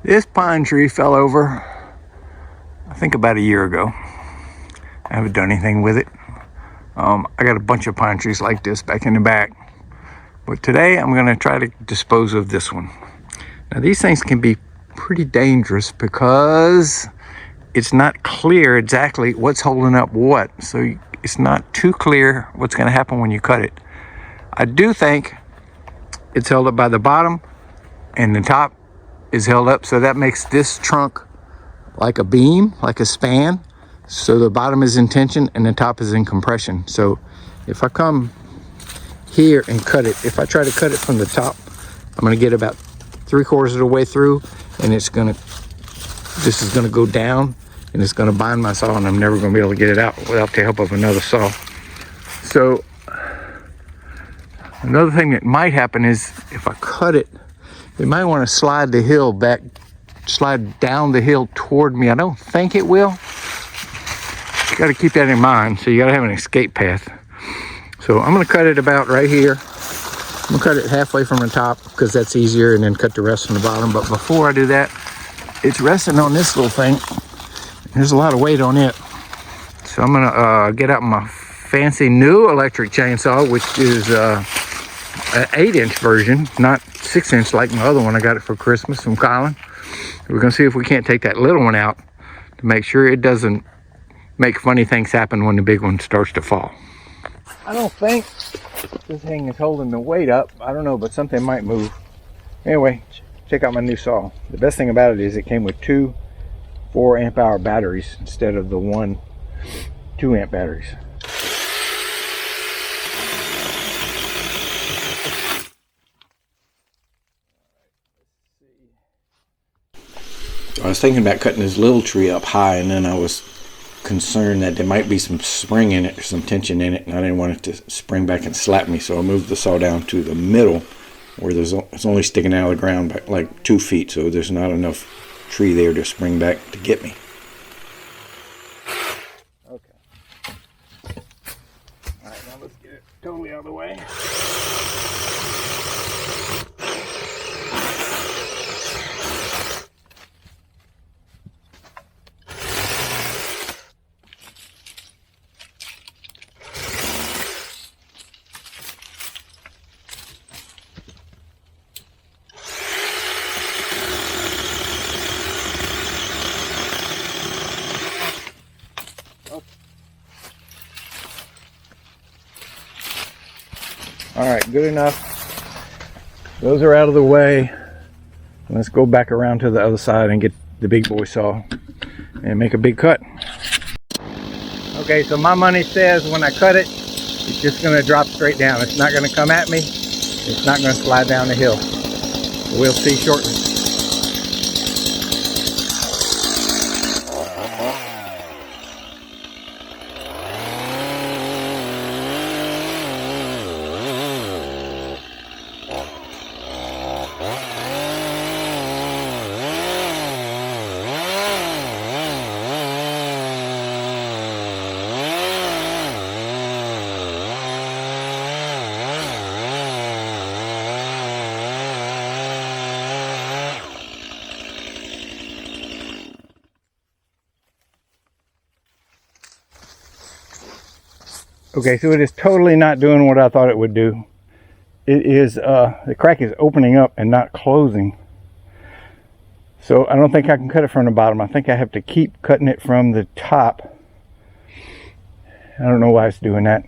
This pine tree fell over, I think about a year ago. I haven't done anything with it. I got a bunch of pine trees like this back in the back. But today I'm gonna try to dispose of this one. Now these things can be pretty dangerous because it's not clear exactly what's holding up what. So it's not too clear what's gonna happen when you cut it. I do think it's held up by the bottom and the top is held up, so that makes this trunk like a beam, like a span. So the bottom is in tension and the top is in compression. So if I come here and cut it, if I try to cut it from the top, I'm gonna get about 3/4 of the way through, and this is gonna go down and it's gonna bind my saw, and I'm never gonna be able to get it out without the help of another saw. So another thing that might happen is if I cut it, you might want to slide the hill back, slide down the hill toward me. I don't think it will. You got to keep that in mind. So you got to have an escape path. So I'm going to cut it about right here. I'm going to cut it halfway from the top because that's easier, and then cut the rest from the bottom. But before I do that, it's resting on this little thing. There's a lot of weight on it. So I'm going to get out my fancy new electric chainsaw, which is an 8-inch version, not 6-inch like my other one. I got it for Christmas from Colin. We're gonna see if we can't take that little one out to make sure it doesn't make funny things happen when the big one starts to fall. I don't think this thing is holding the weight up. I don't know, but something might move. Anyway, check out my new saw. The best thing about it is it came with 2 4-amp-hour batteries instead of the 1 2-amp batteries. I was thinking about cutting this little tree up high, and then I was concerned that there might be some spring in it or some tension in it, and I didn't want it to spring back and slap me. So I moved the saw down to the middle, where it's only sticking out of the ground by like 2 feet, so there's not enough tree there to spring back to get me. Okay. All right, now let's get it totally out of the way. All right, good enough. Those are out of the way. Let's go back around to the other side and get the big boy saw and make a big cut. Okay, so my money says when I cut it, it's just gonna drop straight down. It's not gonna come at me. It's not gonna slide down the hill. We'll see shortly. Okay, so it is totally not doing what I thought it would do. It is, the crack is opening up and not closing. So I don't think I can cut it from the bottom. I think I have to keep cutting it from the top. I don't know why it's doing that.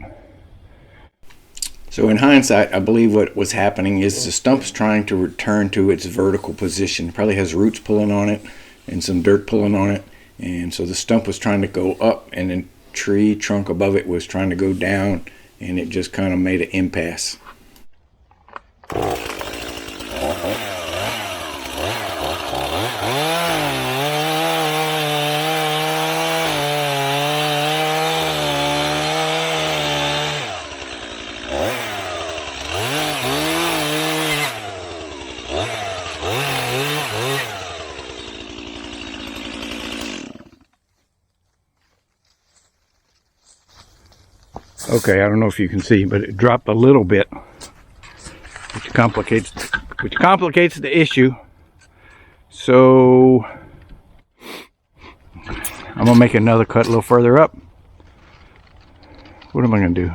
So in hindsight, I believe what was happening is the stump's trying to return to its vertical position. It probably has roots pulling on it and some dirt pulling on it. And so the stump was trying to go up, and then tree trunk above it was trying to go down, and it just kind of made an impasse. Okay, I don't know if you can see, but it dropped a little bit, which complicates the issue. So I'm gonna make another cut a little further up. What am I gonna do?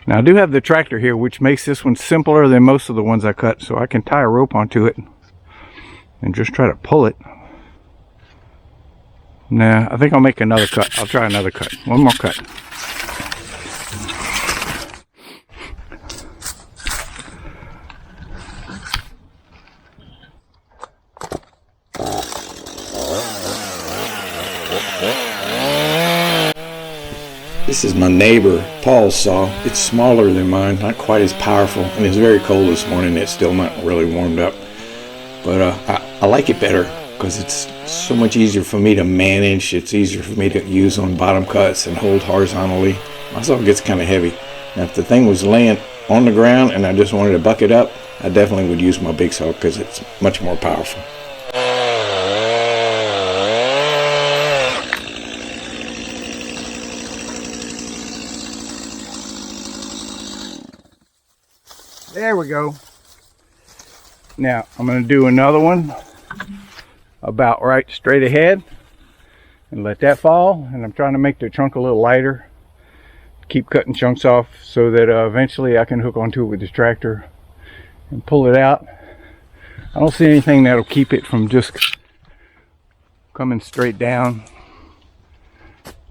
Now I do have the tractor here, which makes this one simpler than most of the ones I cut, so I can tie a rope onto it and just try to pull it. Nah, I think I'll make another cut. I'll try another cut. One more cut. This is my neighbor Paul's saw. It's smaller than mine, not quite as powerful, and it's very cold this morning. It's still not really warmed up, but I like it better because it's so much easier for me to manage. It's easier for me to use on bottom cuts and hold horizontally. My saw gets kind of heavy. Now if the thing was laying on the ground and I just wanted to buck it up, I definitely would use my big saw because it's much more powerful. There we go. Now I'm going to do another one about right straight ahead and let that fall. And I'm trying to make the trunk a little lighter. Keep cutting chunks off so that eventually I can hook onto it with this tractor and pull it out. I don't see anything that'll keep it from just coming straight down.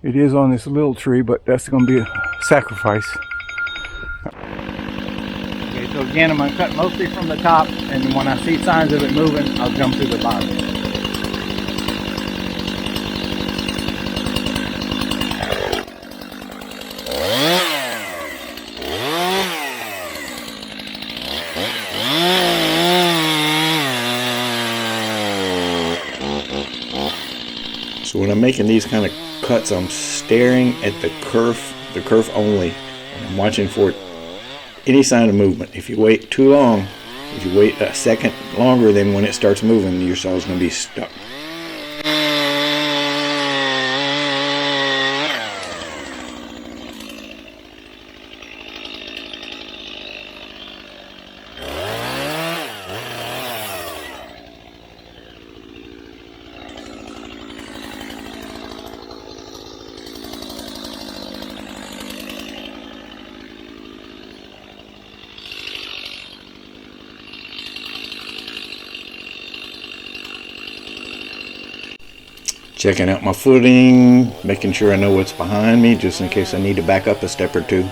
It is on this little tree, but that's going to be a sacrifice. So again, I'm going to cut mostly from the top, and when I see signs of it moving, I'll jump to the bottom. So when I'm making these kind of cuts, I'm staring at the kerf only, and I'm watching for any sign of movement. If you wait too long, if you wait a second longer than when it starts moving, your saw is going to be stuck. Checking out my footing, making sure I know what's behind me, just in case I need to back up a step or two.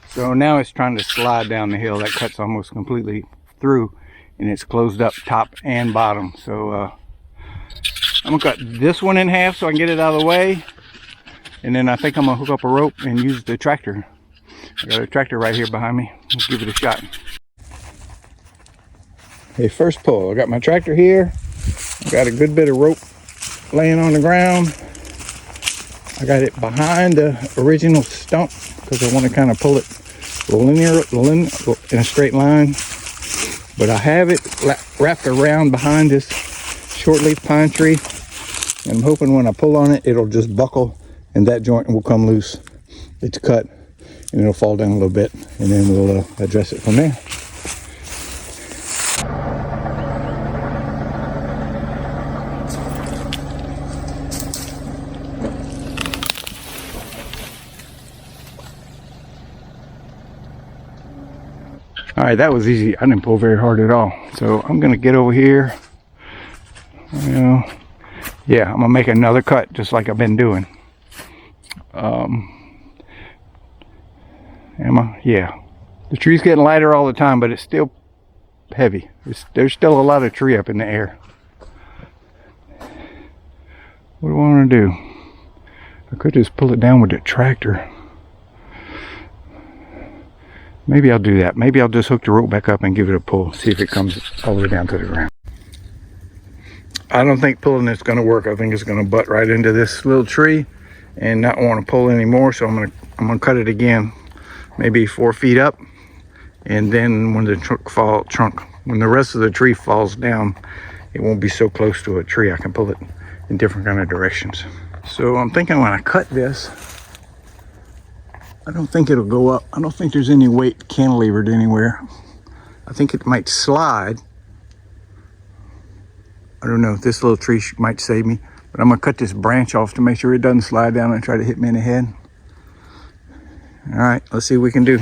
So now it's trying to slide down the hill. That cut's almost completely through, and it's closed up top and bottom. So I'm gonna cut this one in half so I can get it out of the way, and then I think I'm gonna hook up a rope and use the tractor. I got a tractor right here behind me. Let's give it a shot. Okay, first pull. I got my tractor here. I got a good bit of rope laying on the ground. I got it behind the original stump because I want to kind of pull it in a straight line. But I have it wrapped around behind this shortleaf pine tree. And I'm hoping when I pull on it, it'll just buckle and that joint will come loose. It's cut and it'll fall down a little bit, and then we'll address it from there. All right, that was easy. I didn't pull very hard at all. So I'm gonna get over here. Yeah, I'm gonna make another cut just like I've been doing. Yeah. The tree's getting lighter all the time, but it's still heavy. There's still a lot of tree up in the air. What do I want to do? I could just pull it down with the tractor. Maybe I'll do that. Maybe I'll just hook the rope back up and give it a pull, see if it comes all the way down to the ground. I don't think pulling this is going to work. I think it's going to butt right into this little tree and not want to pull anymore. So I'm gonna cut it again, maybe 4 feet up, and then when when the rest of the tree falls down, it won't be so close to a tree. I can pull it in different kind of directions. So I'm thinking when I cut this, I don't think it'll go up. I don't think there's any weight cantilevered anywhere. I think it might slide. I don't know, this little tree might save me, but I'm gonna cut this branch off to make sure it doesn't slide down and try to hit me in the head. All right, let's see what we can do.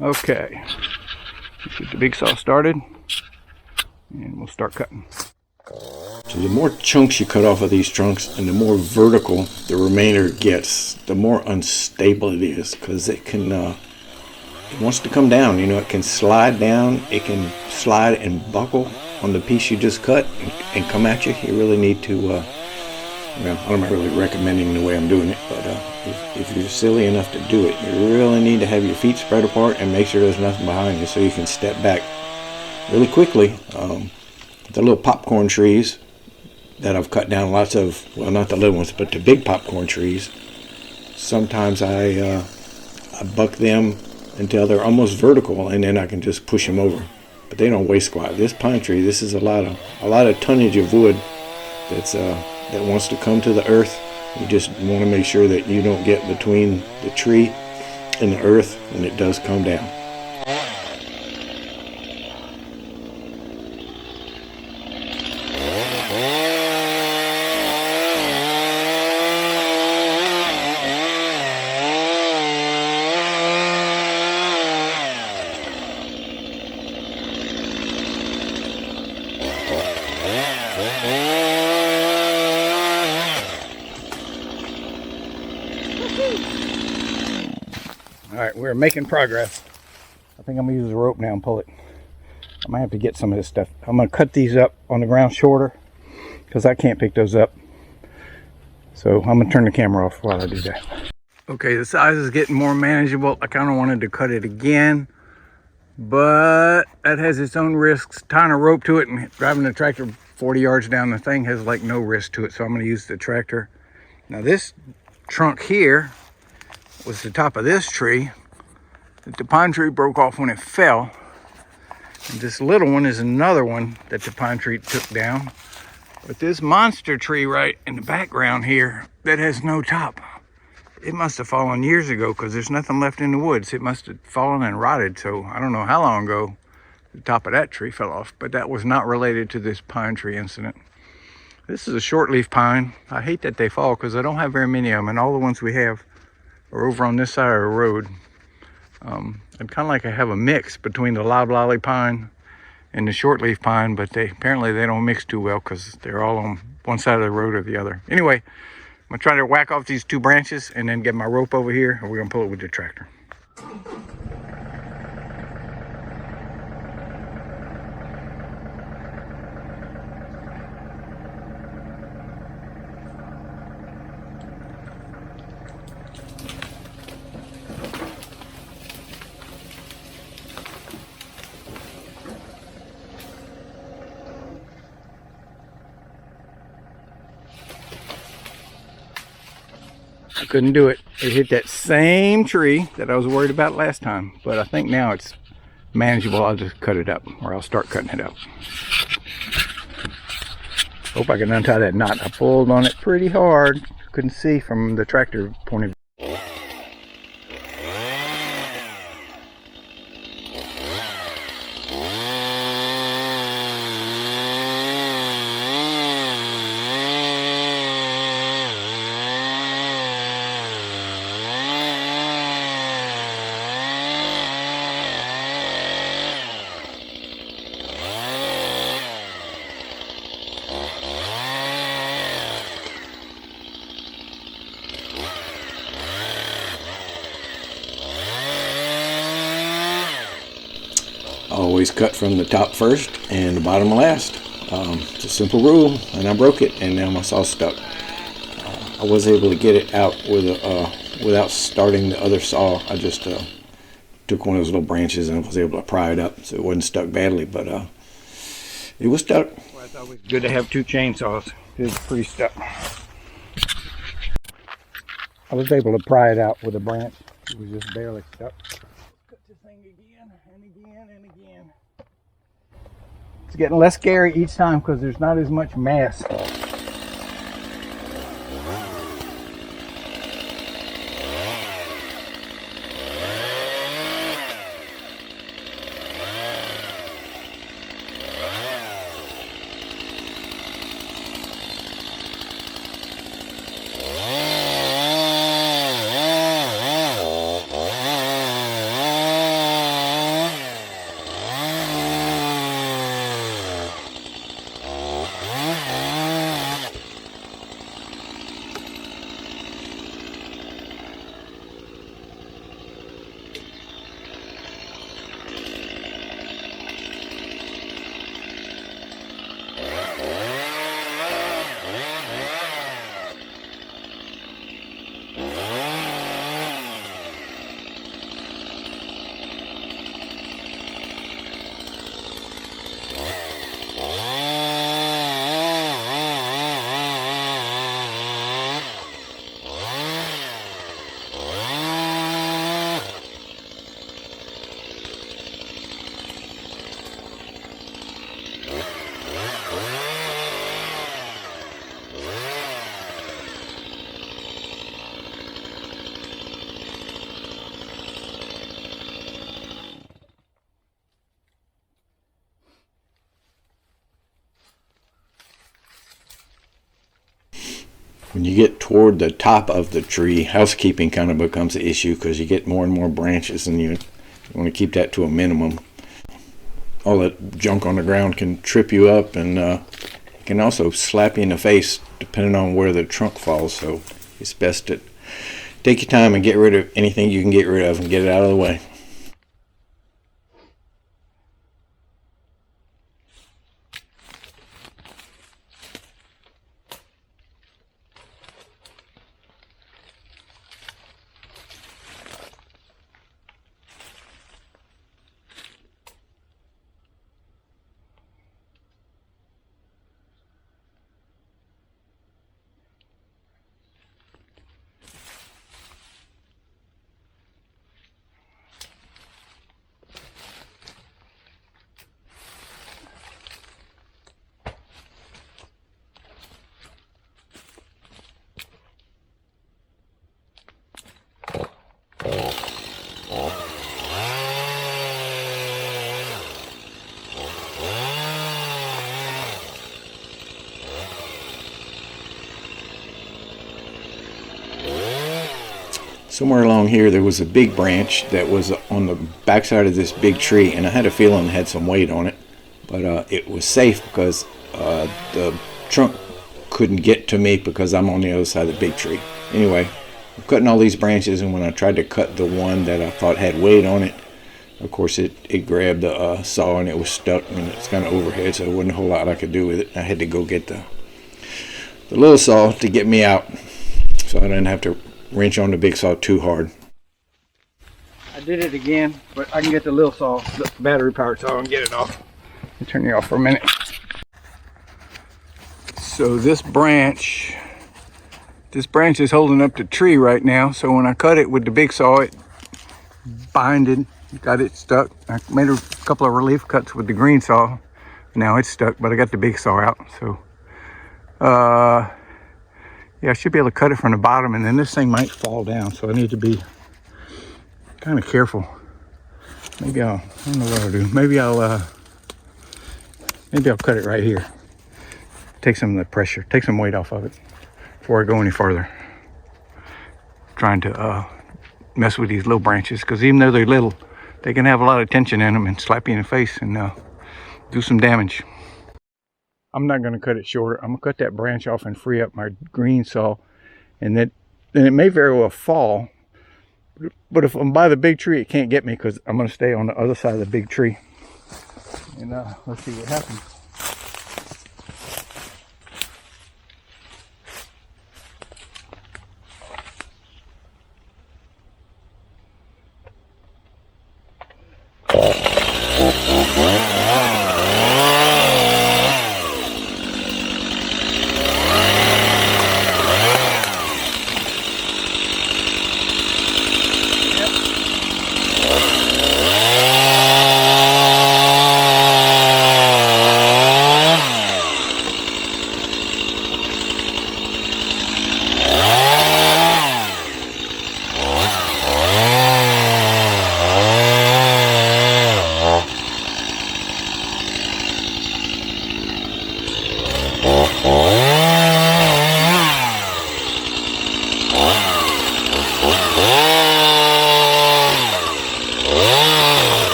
Okay, let's get the big saw started and we'll start cutting. So the more chunks you cut off of these trunks and the more vertical the remainder gets, the more unstable it is, because it wants to come down. You know, it can slide down, it can slide and buckle on the piece you just cut and come at you. You really need to, well, I'm not really recommending the way I'm doing it, but if you're silly enough to do it, you really need to have your feet spread apart and make sure there's nothing behind you so you can step back really quickly. The little popcorn trees that I've cut down lots of, well, not the little ones, but the big popcorn trees, sometimes I buck them until they're almost vertical, and then I can just push them over. But they don't weigh squat. This pine tree, this is a lot of tonnage of wood that wants to come to the earth. You just want to make sure that you don't get between the tree and the earth when it does come down. All right, we're making progress. I think I'm gonna use the rope now and pull it. I might have to get some of this stuff. I'm gonna cut these up on the ground shorter because I can't pick those up. So I'm gonna turn the camera off while I do that. Okay, the size is getting more manageable. I kind of wanted to cut it again, but that has its own risks. Tying a rope to it and driving the tractor 40 yards down the thing has like no risk to it, so I'm gonna use the tractor. Now this trunk here was the top of this tree that the pine tree broke off when it fell. And this little one is another one that the pine tree took down. But this monster tree right in the background here that has no top, it must have fallen years ago because there's nothing left in the woods. It must have fallen and rotted. So I don't know how long ago the top of that tree fell off, but that was not related to this pine tree incident. This is a shortleaf pine. I hate that they fall because I don't have very many of them, and all the ones we have are over on this side of the road. I'd kind of like to have a mix between the loblolly pine and the shortleaf pine, but apparently they don't mix too well because they're all on one side of the road or the other. Anyway, I'm gonna try to whack off these 2 branches and then get my rope over here, and we're gonna pull it with the tractor. I couldn't do it. It hit that same tree that I was worried about last time, but I think now it's manageable. I'll just cut it up, or I'll start cutting it up. Hope I can untie that knot. I pulled on it pretty hard. Couldn't see from the tractor point of view. always cut from the top first and the bottom last. It's a simple rule, and I broke it, and now my saw's stuck. I was able to get it out with without starting the other saw. I just took one of those little branches and was able to pry it up, so it wasn't stuck badly, but it was stuck. Well, it's always good to have two chainsaws. It's pretty stuck. I was able to pry it out with a branch. It was just barely stuck. Cut this thing again and again and again. It's getting less scary each time because there's not as much mass. When you get toward the top of the tree, housekeeping kind of becomes an issue because you get more and more branches, and you want to keep that to a minimum. All that junk on the ground can trip you up, and can also slap you in the face depending on where the trunk falls. So it's best to take your time and get rid of anything you can get rid of and get it out of the way. Somewhere along here there was a big branch that was on the backside of this big tree, and I had a feeling it had some weight on it, but it was safe because the trunk couldn't get to me because I'm on the other side of the big tree. Anyway, I'm cutting all these branches, and when I tried to cut the one that I thought had weight on it, of course it grabbed the saw and it was stuck, and it's kind of overhead, so there wasn't a whole lot I could do with it. I had to go get the little saw to get me out so I didn't have to wrench on the big saw too hard. I did it again, but I can get the little saw, the battery powered saw, and get it off. I'll turn you off for a minute. So this branch is holding up the tree right now. So when I cut it with the big saw, it binded, got it stuck. I made a couple of relief cuts with the green saw. Now it's stuck, but I got the big saw out. So yeah, I should be able to cut it from the bottom, and then this thing might fall down, so I need to be kind of careful. Maybe I don't know what I'll do. Maybe I'll cut it right here. Take some of the pressure, take some weight off of it before I go any further. Trying to mess with these little branches, because even though they're little, they can have a lot of tension in them and slap you in the face and do some damage. I'm not going to cut it shorter. I'm going to cut that branch off and free up my green saw, and then it may very well fall. But if I'm by the big tree, it can't get me because I'm going to stay on the other side of the big tree. And let's see what happens.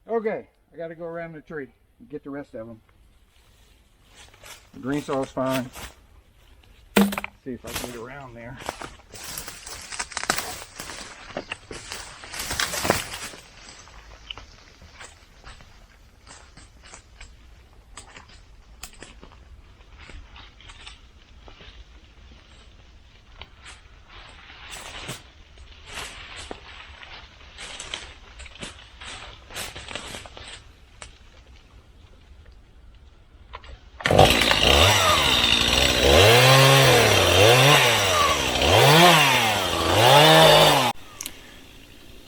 Okay, I got to go around the tree and get the rest of them. The green saw's fine. See if I can get around there.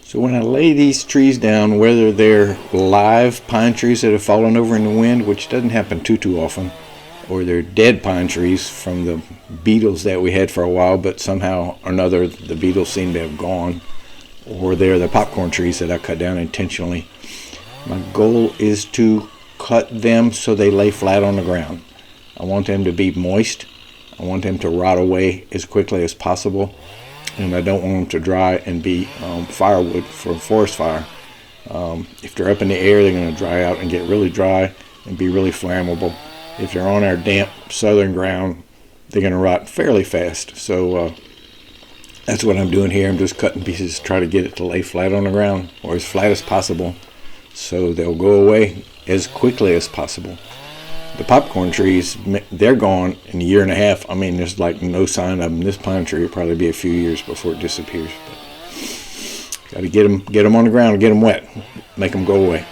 So when I lay these trees down, whether they're live pine trees that have fallen over in the wind, which doesn't happen too often, or they're dead pine trees from the beetles that we had for a while, but somehow or another the beetles seem to have gone, or they're the popcorn trees that I cut down intentionally, my goal is to cut them so they lay flat on the ground. I want them to be moist. I want them to rot away as quickly as possible. And I don't want them to dry and be firewood for a forest fire. If they're up in the air, they're going to dry out and get really dry and be really flammable. If they're on our damp southern ground, they're going to rot fairly fast. So that's what I'm doing here. I'm just cutting pieces to try to get it to lay flat on the ground, or as flat as possible, so they'll go away as quickly as possible. The popcorn trees, they're gone in a year and a half. I mean, there's like no sign of them. This pine tree will probably be a few years before it disappears. But got to get them on the ground, get them wet, make them go away.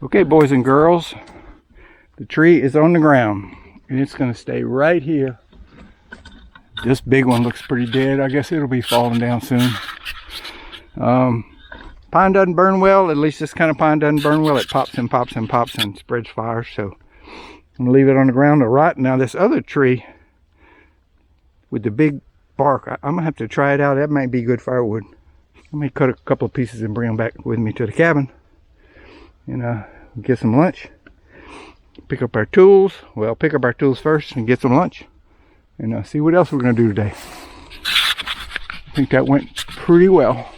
Okay, boys and girls, the tree is on the ground and it's going to stay right here. This big one looks pretty dead. I guess it'll be falling down soon. Pine doesn't burn well. At least this kind of pine doesn't burn well. It pops and pops and pops and spreads fire. So I'm going to leave it on the ground to rot. Now this other tree with the big bark, I'm going to have to try it out. That might be good firewood. I may cut a couple of pieces and bring them back with me to the cabin. And get some lunch, pick up our tools. Well, pick up our tools first and get some lunch, and see what else we're going to do today. I think that went pretty well.